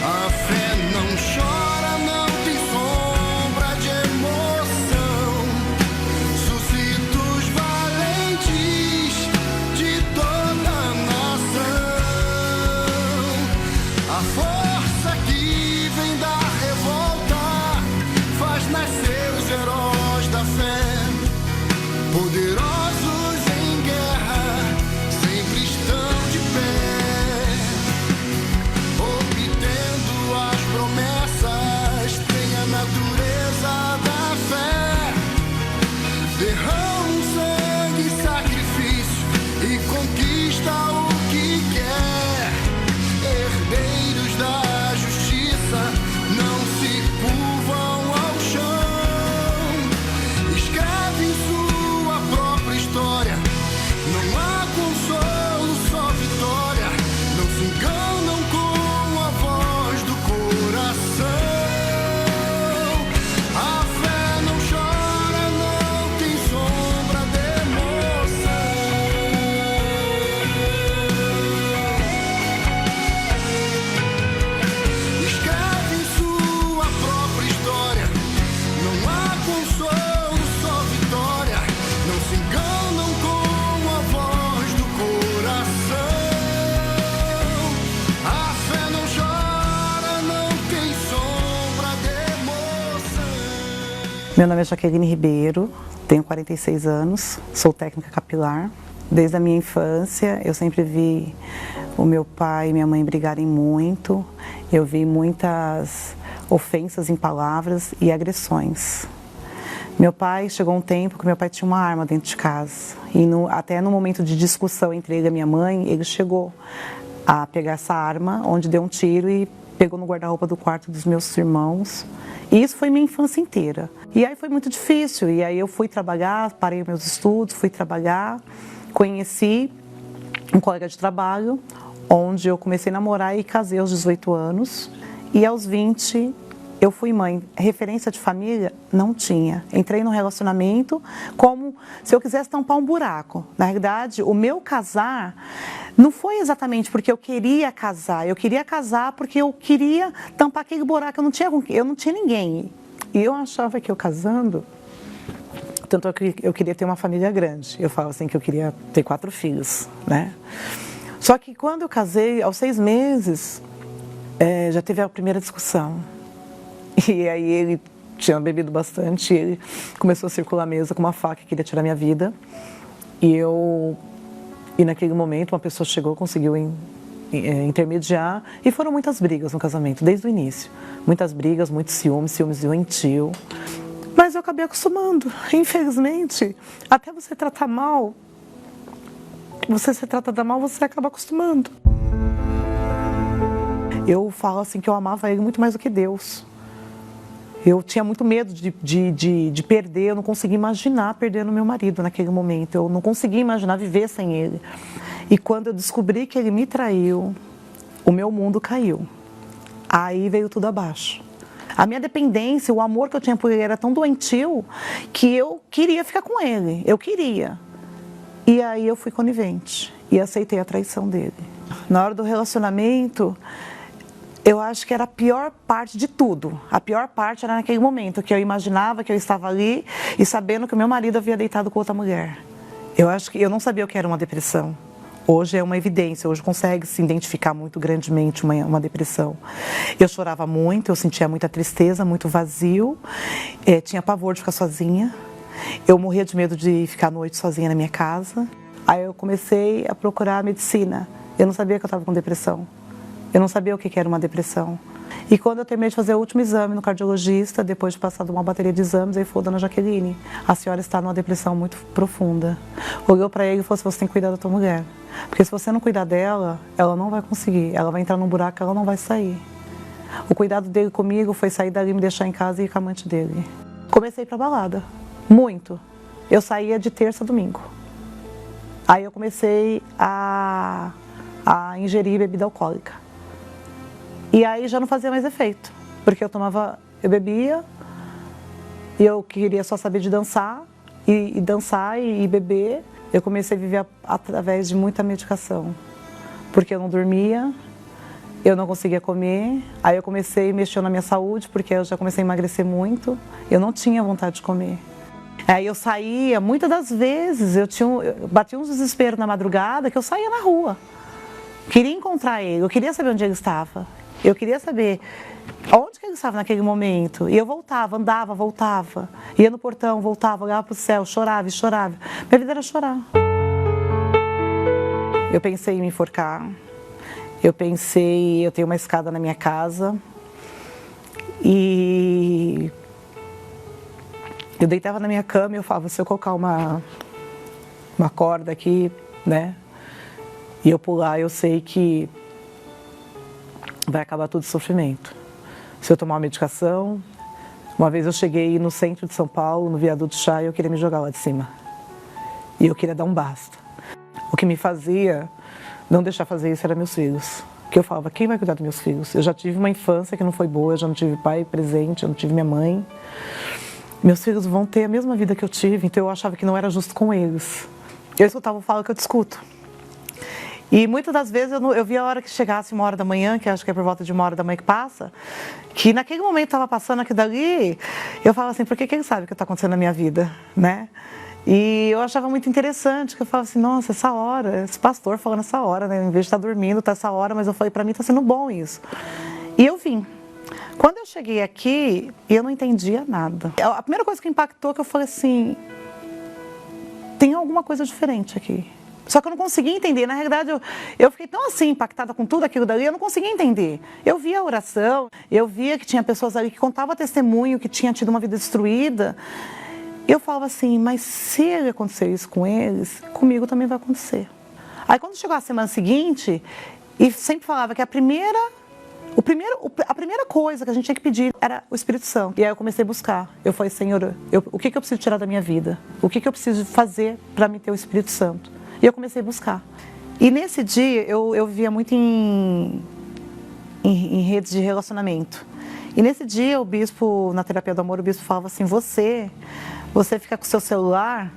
A fé não chora, não tem sombra de emoção. Suscitos valentes de toda a nação. A força que vem da revolta faz nascer os heróis da fé. Poderosos em guerra, sempre estão de pé, obtendo as promessas, tem a natureza da fé. Derrama o sangue em sacrifício e conquista o que quer. Herdeiros da justiça não se curvam ao chão. Escrevem sua própria história. Não há consolo, só vitória. Não se enganam com a voz do coração. A fé não chora, não tem sombra de emoção. Escrevem sua própria história. Não há consolo, só vitória. Não se enganam com a voz do coração. A fé não chora, não tem sombra de emoção. Meu nome é Jaqueline Ribeiro, tenho 46 anos, sou técnica capilar. Desde a minha infância, eu sempre vi o meu pai e minha mãe brigarem muito. Eu vi muitas ofensas em palavras e agressões. Meu pai, chegou um tempo que meu pai tinha uma arma dentro de casa. E até no momento de discussão entre ele e a minha mãe, ele chegou a pegar essa arma, onde deu um tiro e pegou no guarda-roupa do quarto dos meus irmãos. E isso foi minha infância inteira. E aí foi muito difícil. E aí eu fui trabalhar, parei meus estudos, fui trabalhar. Conheci um colega de trabalho, onde eu comecei a namorar e casei aos 18 anos. E aos 20 eu fui mãe. Referência de família não tinha. Entrei num relacionamento como se eu quisesse tampar um buraco. Na realidade, o meu casar não foi exatamente porque eu queria casar. Eu queria casar porque eu queria tampar aquele buraco. Eu não tinha ninguém. E eu achava que eu casando, tanto que eu queria ter uma família grande. Eu falo assim que eu queria ter 4 filhos, né? Só que quando eu casei, aos 6 meses, já teve a primeira discussão. E aí ele tinha bebido bastante, ele começou a circular a mesa com uma faca e queria tirar minha vida. E naquele momento uma pessoa chegou, conseguiu intermediar, e foram muitas brigas no casamento, desde o início. Muitas brigas, muitos ciúmes doentio. Mas eu acabei acostumando, infelizmente. Até você tratar mal, você ser tratada mal, você acaba acostumando. Eu falo assim que eu amava ele muito mais do que Deus. Eu tinha muito medo de perder, eu não conseguia imaginar perdendo meu marido naquele momento. Eu não conseguia imaginar viver sem ele. E quando eu descobri que ele me traiu, o meu mundo caiu. Aí veio tudo abaixo. A minha dependência, o amor que eu tinha por ele era tão doentio que eu queria ficar com ele, eu queria. E aí eu fui conivente e aceitei a traição dele. Na hora do relacionamento, eu acho que era a pior parte de tudo. A pior parte era naquele momento que eu imaginava que eu estava ali e sabendo que o meu marido havia deitado com outra mulher. Eu acho que eu não sabia o que era uma depressão. Hoje é uma evidência, hoje consegue se identificar muito grandemente uma depressão. Eu chorava muito, eu sentia muita tristeza, muito vazio, tinha pavor de ficar sozinha. Eu morria de medo de ficar à noite sozinha na minha casa. Aí eu comecei a procurar medicina. Eu não sabia que eu estava com depressão. Eu não sabia o que era uma depressão. E quando eu terminei de fazer o último exame no cardiologista, depois de passar uma bateria de exames, ele falou: dona Jaqueline, a senhora está numa depressão muito profunda. Olhou para ele e falou assim: você tem que cuidar da tua mulher. Porque se você não cuidar dela, ela não vai conseguir. Ela vai entrar num buraco que ela não vai sair. O cuidado dele comigo foi sair dali, me deixar em casa e ir com a amante dele. Comecei a ir pra balada. Muito. Eu saía de terça a domingo. Aí eu comecei a ingerir bebida alcoólica. E aí já não fazia mais efeito, porque eu bebia, e eu queria só saber de dançar, e dançar e beber. Eu comecei a viver através de muita medicação, porque eu não dormia, eu não conseguia comer. Aí eu comecei a mexer na minha saúde, porque eu já comecei a emagrecer muito, eu não tinha vontade de comer. Aí eu saía, muitas das vezes, eu batia uns desesperos na madrugada, que eu saía na rua. Queria encontrar ele, eu queria saber onde ele estava. Eu queria saber onde que ele estava naquele momento. E eu voltava, andava, voltava. Ia no portão, voltava, olhava para o céu, chorava e chorava. Minha vida era chorar. Eu pensei em me enforcar. Eu tenho uma escada na minha casa. E eu deitava na minha cama e eu falava: se eu colocar uma corda aqui, né? E eu pular, eu sei que vai acabar tudo de sofrimento. Se eu tomar uma medicação... Uma vez eu cheguei no centro de São Paulo, no Viaduto Chá, e eu queria me jogar lá de cima. E eu queria dar um basta. O que me fazia não deixar fazer isso era meus filhos. Porque eu falava: quem vai cuidar dos meus filhos? Eu já tive uma infância que não foi boa, eu já não tive pai presente, eu não tive minha mãe. Meus filhos vão ter a mesma vida que eu tive, então eu achava que não era justo com eles. Eu escutava o falo que eu te escuto. E muitas das vezes eu via a hora que chegasse 1h da manhã, que acho que é por volta de 1h da manhã que passa, que naquele momento estava passando aquilo dali, eu falava assim: por que ele sabe o que está acontecendo na minha vida, né? E eu achava muito interessante, que eu falava assim: nossa, essa hora, esse pastor falando essa hora, né? Em vez de estar dormindo, tá essa hora, mas eu falei: para mim está sendo bom isso. E eu vim. Quando eu cheguei aqui, eu não entendia nada. A primeira coisa que impactou, que eu falei assim: tem alguma coisa diferente aqui. Só que eu não conseguia entender. Na realidade, eu fiquei tão assim, impactada com tudo aquilo dali, eu não conseguia entender. Eu via a oração, eu via que tinha pessoas ali que contavam testemunho, que tinha tido uma vida destruída. Eu falava assim: mas se acontecer isso com eles, comigo também vai acontecer. Aí quando chegou a semana seguinte, e sempre falava que a primeira coisa que a gente tinha que pedir era o Espírito Santo. E aí eu comecei a buscar. Eu falei: Senhor, o que eu preciso tirar da minha vida? O que eu preciso fazer para me ter o Espírito Santo? E eu comecei a buscar. E nesse dia eu vivia muito em redes de relacionamento. E nesse dia o bispo, na terapia do amor, o bispo falava assim: você fica com o seu celular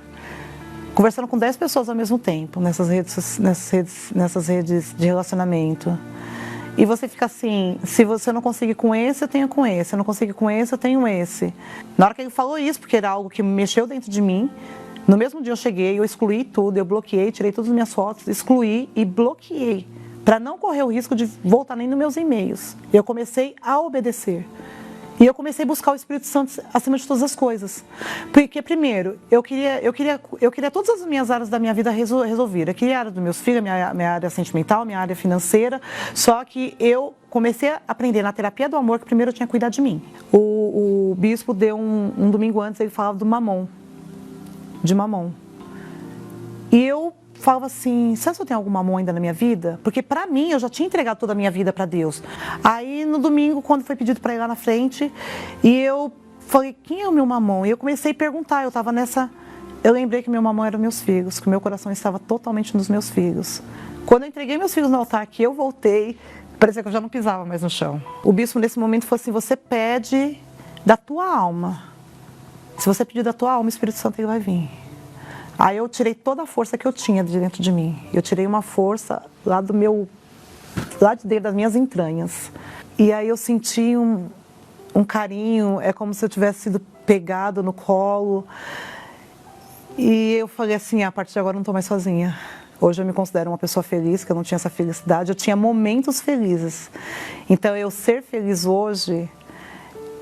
conversando com 10 pessoas ao mesmo tempo, nessas redes de relacionamento. E você fica assim: se você não conseguir com esse, eu tenho com esse. Se eu não conseguir com esse, eu tenho esse. Na hora que ele falou isso, porque era algo que mexeu dentro de mim, no mesmo dia eu cheguei, eu excluí tudo, eu bloqueei, tirei todas as minhas fotos, excluí e bloqueei, para não correr o risco de voltar nem nos meus e-mails. Eu comecei a obedecer. E eu comecei a buscar o Espírito Santo acima de todas as coisas. Porque, primeiro, eu queria todas as minhas áreas da minha vida resolver. Eu queria a área dos meus filhos, minha área sentimental, minha área financeira. Só que eu comecei a aprender na terapia do amor que primeiro eu tinha que cuidar de mim. O bispo deu um domingo antes, ele falava do mamon. De mamon. E eu falava assim: será que eu tenho algum mamon ainda na minha vida? Porque pra mim, eu já tinha entregado toda a minha vida pra Deus. Aí no domingo, quando foi pedido pra ir lá na frente, e eu falei: quem é o meu mamon? E eu comecei a perguntar, eu lembrei que meu mamon eram meus filhos, que o meu coração estava totalmente nos meus filhos. Quando eu entreguei meus filhos no altar, que eu voltei, parecia que eu já não pisava mais no chão. O bispo nesse momento falou assim, você pede da tua alma. Se você pedir da tua alma, o Espírito Santo ele vai vir. Aí eu tirei toda a força que eu tinha de dentro de mim. Eu tirei uma força lá de dentro das minhas entranhas. E aí eu senti um carinho, é como se eu tivesse sido pegado no colo. E eu falei assim, a partir de agora eu não estou mais sozinha. Hoje eu me considero uma pessoa feliz, que eu não tinha essa felicidade. Eu tinha momentos felizes. Então eu ser feliz hoje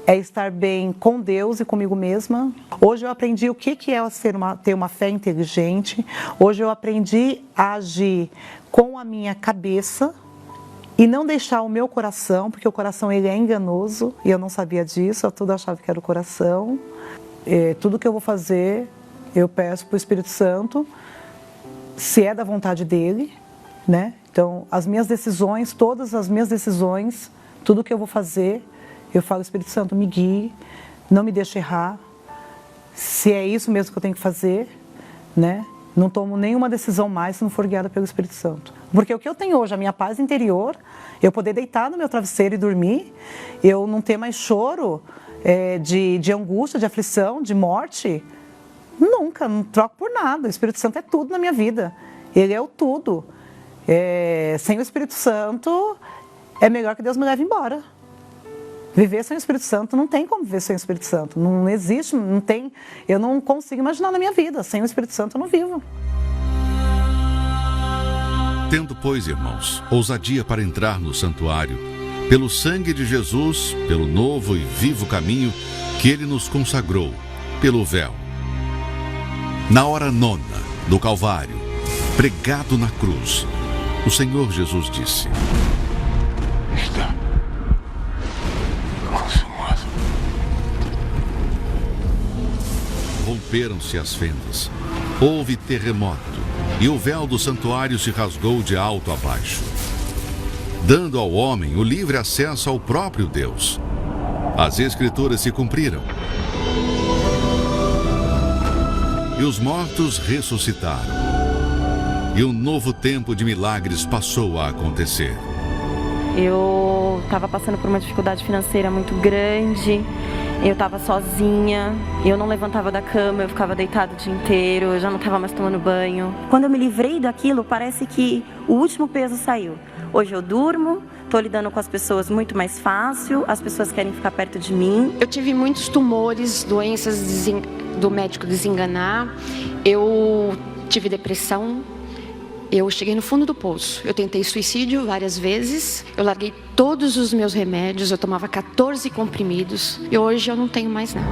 é estar bem com Deus e comigo mesma. Hoje eu aprendi o que é ter uma fé inteligente. Hoje eu aprendi a agir com a minha cabeça e não deixar o meu coração, porque o coração ele é enganoso e eu não sabia disso, eu tudo achava que era o coração. Tudo que eu vou fazer, eu peço para o Espírito Santo, se é da vontade dele, né? Então, as minhas decisões, todas as minhas decisões, tudo que eu vou fazer, eu falo, Espírito Santo, me guie, não me deixe errar, se é isso mesmo que eu tenho que fazer, né? Não tomo nenhuma decisão mais se não for guiada pelo Espírito Santo. Porque o que eu tenho hoje, a minha paz interior, eu poder deitar no meu travesseiro e dormir, eu não ter mais choro de angústia, de aflição, de morte, nunca, não troco por nada. O Espírito Santo é tudo na minha vida, ele é o tudo. Sem o Espírito Santo, é melhor que Deus me leve embora. Viver sem o Espírito Santo, não tem como viver sem o Espírito Santo. Não existe, não tem. Eu não consigo imaginar na minha vida. Sem o Espírito Santo eu não vivo. Tendo, pois, irmãos, ousadia para entrar no santuário, pelo sangue de Jesus, pelo novo e vivo caminho que ele nos consagrou, pelo véu. Na hora nona do Calvário, pregado na cruz, o Senhor Jesus disse: Está consumado. Romperam-se as fendas, houve terremoto, e o véu do santuário se rasgou de alto a baixo, dando ao homem o livre acesso ao próprio Deus. As Escrituras se cumpriram. E os mortos ressuscitaram. E um novo tempo de milagres passou a acontecer. Eu estava passando por uma dificuldade financeira muito grande, eu estava sozinha, eu não levantava da cama, eu ficava deitada o dia inteiro, eu já não estava mais tomando banho. Quando eu me livrei daquilo, parece que o último peso saiu. Hoje eu durmo, estou lidando com as pessoas muito mais fácil, as pessoas querem ficar perto de mim. Eu tive muitos tumores, doenças do médico desenganar, eu tive depressão. Eu cheguei no fundo do poço, eu tentei suicídio várias vezes, eu larguei todos os meus remédios, eu tomava 14 comprimidos e hoje eu não tenho mais nada.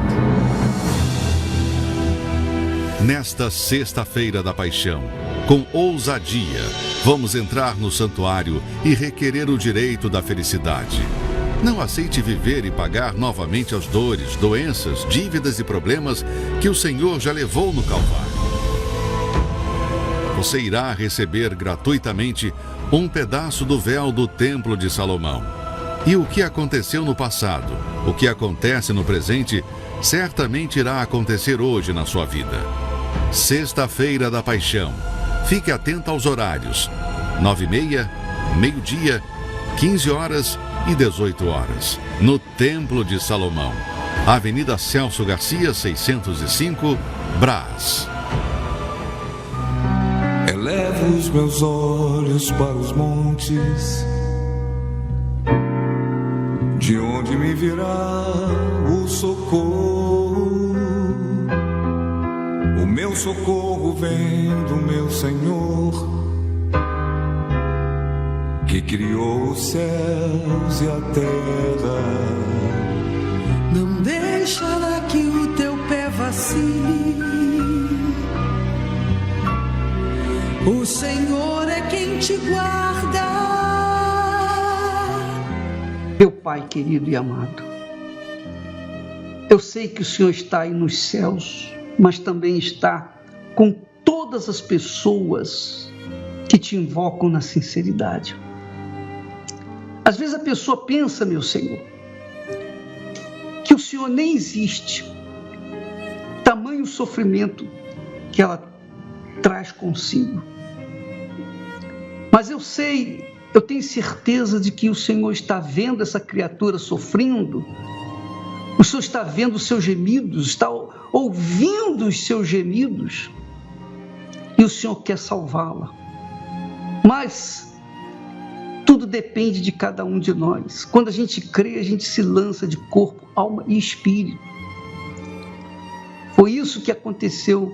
Nesta sexta-feira da paixão, com ousadia, vamos entrar no santuário e requerer o direito da felicidade. Não aceite viver e pagar novamente as dores, doenças, dívidas e problemas que o Senhor já levou no Calvário. Você irá receber gratuitamente um pedaço do véu do Templo de Salomão. E o que aconteceu no passado, o que acontece no presente, certamente irá acontecer hoje na sua vida. Sexta-feira da Paixão. Fique atento aos horários: 9h30, meio-dia, 15 horas e 18 horas. No Templo de Salomão. Avenida Celso Garcia, 605, Brás. Elevo os meus olhos para os montes, de onde me virá o socorro. O meu socorro vem do meu Senhor, que criou os céus e a terra. Não deixará que o teu pé vacile. O Senhor é quem te guarda. Meu Pai querido e amado, eu sei que o Senhor está aí nos céus, mas também está com todas as pessoas que te invocam na sinceridade. Às vezes a pessoa pensa, meu Senhor, que o Senhor nem existe, tamanho sofrimento que ela traz consigo. Mas eu sei Eu tenho certeza de que o Senhor está vendo essa criatura sofrendo. O Senhor está vendo os seus gemidos, está ouvindo os seus gemidos. E o Senhor quer salvá-la. Mas tudo depende de cada um de nós. Quando a gente crê, a gente se lança de corpo, alma e espírito. Foi isso que aconteceu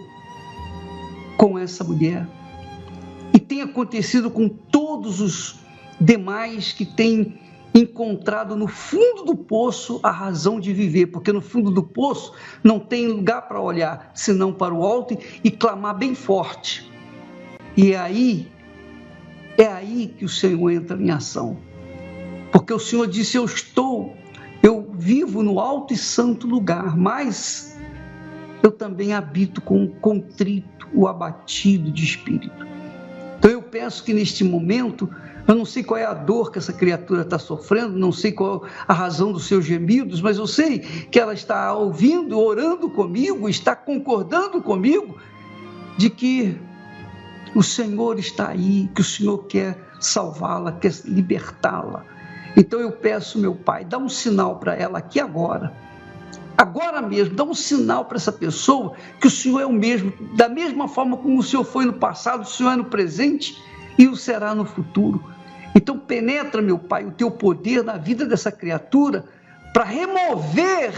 com essa mulher. E tem acontecido com todos os demais que têm encontrado no fundo do poço a razão de viver, porque no fundo do poço não tem lugar para olhar, senão para o alto e clamar bem forte. E é aí que o Senhor entra em ação. Porque o Senhor disse, eu vivo no alto e santo lugar, mas eu também habito com o contrito, o abatido de espírito. Então eu peço que neste momento, eu não sei qual é a dor que essa criatura está sofrendo, não sei qual a razão dos seus gemidos, mas eu sei que ela está ouvindo, orando comigo, está concordando comigo de que o Senhor está aí, que o Senhor quer salvá-la, quer libertá-la. Então eu peço, meu Pai, dá um sinal para ela aqui agora mesmo, dá um sinal para essa pessoa que o Senhor é o mesmo, da mesma forma como o Senhor foi no passado, o Senhor é no presente e o será no futuro. Então penetra, meu Pai, o teu poder na vida dessa criatura para remover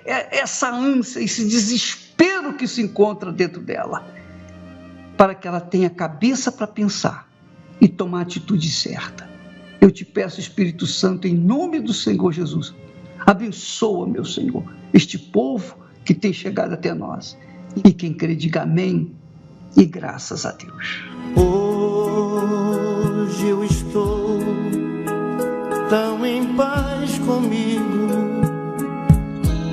essa ânsia, esse desespero que se encontra dentro dela, para que ela tenha cabeça para pensar e tomar a atitude certa. Eu te peço, Espírito Santo, em nome do Senhor Jesus, abençoa, meu Senhor, este povo que tem chegado até nós. E quem crê, diga amém e graças a Deus. Hoje eu estou tão em paz comigo,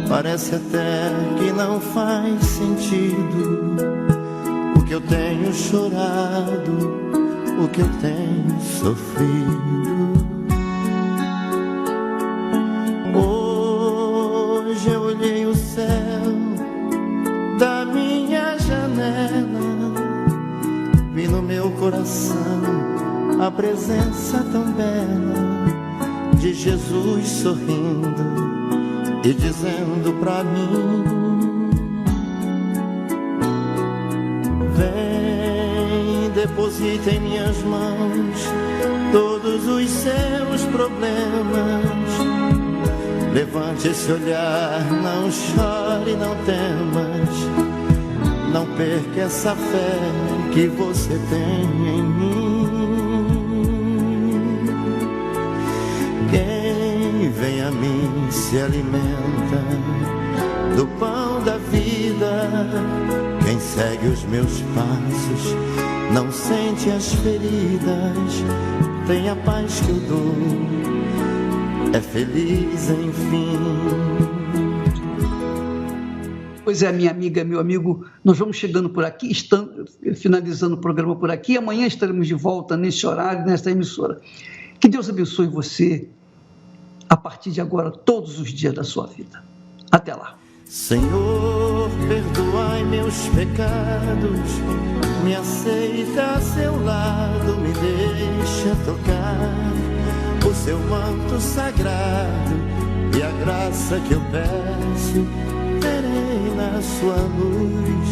parece até que não faz sentido o que eu tenho chorado, o que eu tenho sofrido. Hoje eu olhei o céu da minha janela, vi no meu coração a presença tão bela de Jesus sorrindo e dizendo pra mim: vem, deposita em minhas mãos todos os seus problemas. Levante esse olhar, não chore, não temas, não perca essa fé que você tem em mim. Quem vem a mim se alimenta do pão da vida. Quem segue os meus passos não sente as feridas. Tem a paz que eu dou, é feliz enfim. Pois é, minha amiga, meu amigo, nós vamos chegando por aqui, finalizando o programa por aqui. Amanhã estaremos de volta nesse horário, nesta emissora. Que Deus abençoe você a partir de agora, todos os dias da sua vida. Até lá. Senhor, perdoai meus pecados, me aceita a seu lado, me deixa tocar o seu manto sagrado, e a graça que eu peço terei na sua luz.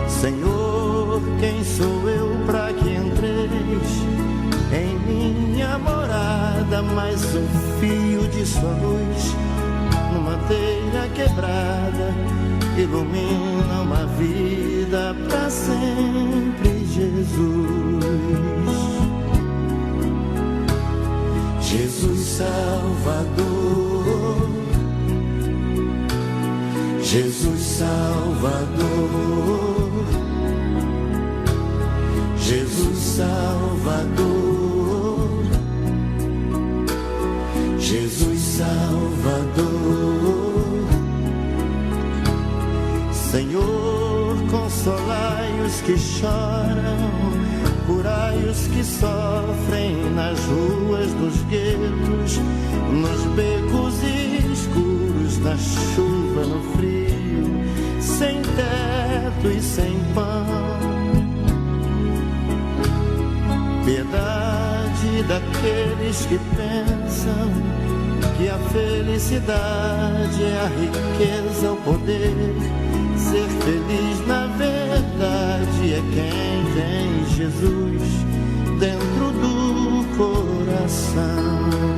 Senhor, quem sou eu para que entreis em minha morada? Mais um fio de sua luz numa telha quebrada ilumina uma vida para sempre, Jesus. Jesus Salvador, Jesus Salvador, Jesus Salvador, Jesus Salvador. Senhor, consolai os que choram, curai os que sofrem nas ruas dos guetos, nos becos escuros, na chuva, no frio, sem teto e sem pão. aqueles que pensam que a felicidade é a riqueza, o poder. Ser feliz na verdade é quem tem Jesus dentro do coração.